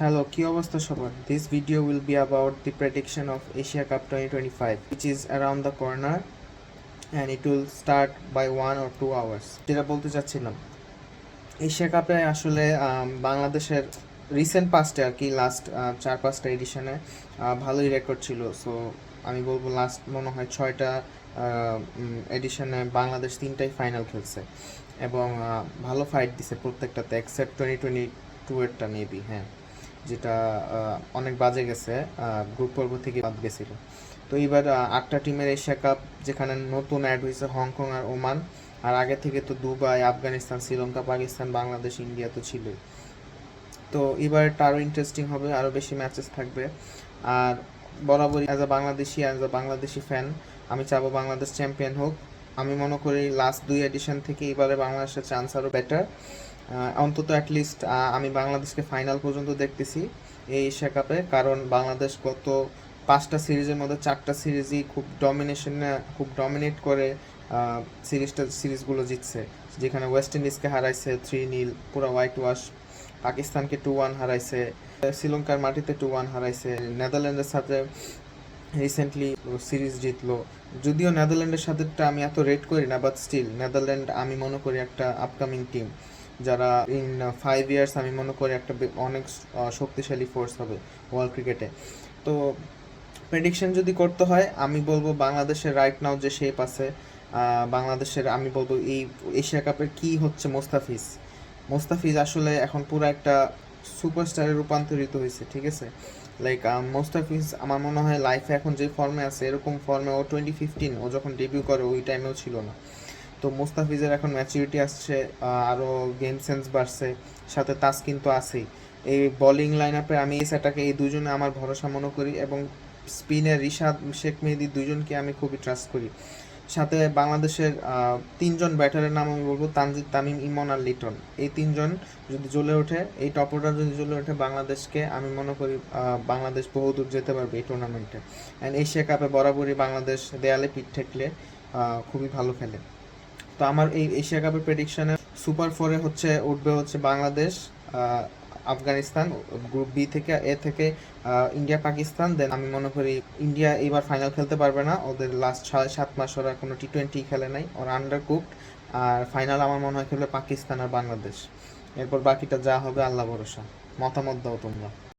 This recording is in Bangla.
Hello, কি অবস্থা সবার? This video will be about the prediction of Asia Cup 2025, which is around the corner and it will start by 1 or 2 hours. যেটা বলতে চাচ্ছিলাম, এশিয়া কাপে আসলে বাংলাদেশের রিসেন্ট পাস্টে আর কি লাস্ট 4-5টা এডিশনে ভালোই রেকর্ড ছিল। সো আমি বলবো লাস্ট মনে হয় 6টা এডিশনে বাংলাদেশ 3টাই ফাইনাল খেলছে এবং ভালো ফাইট দিছে প্রত্যেকটাতে এক্সেপ্ট 2022 এরটা মেবি, হ্যাঁ, যেটা অনেক বাজে গেছে, গ্রুপ পর্ব থেকে বাদ গেছিল। তো এবার 8টা টিমের এশিয়া কাপ, যেখানে নতুন অ্যাড হয়েছে হংকং আর ওমান, আর আগে থেকে তো দুবাই, আফগানিস্তান, শ্রীলঙ্কা, পাকিস্তান, বাংলাদেশ, ইন্ডিয়া তো ছিলই। তো এবারটা আরও ইন্টারেস্টিং হবে, আরও বেশি ম্যাচেস থাকবে। আর বরাবরই অ্যাজ আ বাংলাদেশি ফ্যান আমি চাবো বাংলাদেশ চ্যাম্পিয়ন হোক। আমি মনে করি লাস্ট 2 এডিশন থেকে এবারে বাংলাদেশের চান্স আরও বেটার। অন্তত অ্যাটলিস্ট আমি বাংলাদেশকে ফাইনাল পর্যন্ত দেখতেছি এই এশিয়া কাপে, কারণ বাংলাদেশ গত 5টা সিরিজের মধ্যে 4টা সিরিজই খুব ডমিনেট করে সিরিজগুলো জিতছে। যেখানে ওয়েস্ট ইন্ডিজকে হারাইছে 3-0, পুরো হোয়াইট ওয়াশ। পাকিস্তানকে 2-1 হারাইছে, শ্রীলঙ্কার মাটিতে 2-1 হারাইছে, নেদারল্যান্ডের সাথে রিসেন্টলি সিরিজ জিতলো। যদিও নেদারল্যান্ডের সাথেটা আমি এত রেট করি না, বাট স্টিল নেদারল্যান্ড আমি মনে করি একটা আপকামিং টিম, যারা ইন 5 ইয়ার্স আমি মনে করি একটা অনেক শক্তিশালী ফোর্স হবে ওয়ার্ল্ড ক্রিকেটে। তো প্রেডিকশন যদি করতে হয়, আমি বলবো বাংলাদেশের রাইট নাও যে শেপ আছে, বাংলাদেশের আমি বলবো এই এশিয়া কাপের কি হচ্ছে মোস্তাফিজ আসলে এখন পুরো একটা সুপারস্টারে রূপান্তরিত হয়েছে, ঠিক আছে? লাইক মোস্তাফিজ আমার মনে হয় লাইফে এখন যে ফর্মে আছে, এরকম ফর্মে ও 2015 ও যখন ডেবিউ করে ওই টাইমেও ছিল না। তো মোস্তাফিজের এখন ম্যাচুরিটি আসছে, আরও গেম সেন্স বাড়ছে, সাথে তাসকিন তো আছেই। এই বোলিং লাইন আপে আমি এই সেটাকে এই দুজনে আমার ভরসা মনে করি, এবং স্পিনের রিশাদ, শেখ মেহেদী দুজনকে আমি খুবই ট্রাস্ট করি। সাথে বাংলাদেশের 3জন ব্যাটারের নাম আমি বলবো তানজিদ, তামিম, ইমন আর লিটন। এই 3জন যদি জ্বলে ওঠে, এই টপ অর্ডার যদি জ্বলে ওঠে, বাংলাদেশকে আমি মনে করি বাংলাদেশ বহুদূর যেতে পারবে এই টুর্নামেন্টে। অ্যান্ড এশিয়া কাপে বরাবরই বাংলাদেশ দেয়ালে পিঠ ঠেকলে খুবই ভালো খেলে। তো আমার এই এশিয়া কাপের প্রেডিকশনে সুপার 4-এ উঠবে বাংলাদেশ, আফগানিস্তান, গ্রুপ বি থেকে এ থেকে ইন্ডিয়া, পাকিস্তান। দেন আমি মনে করি ইন্ডিয়া এবার ফাইনাল খেলতে পারবে না, ওদের লাস্ট 6-7 মাস ওরা কোনো টি20 খেলে নাই, ওরা আন্ডার কুকড। আর ফাইনাল আমার মনে হয় খেলবে পাকিস্তান আর বাংলাদেশ। এরপর বাকিটা যা হবে আল্লাহ ভরসা। মতামত দাও তোমরা।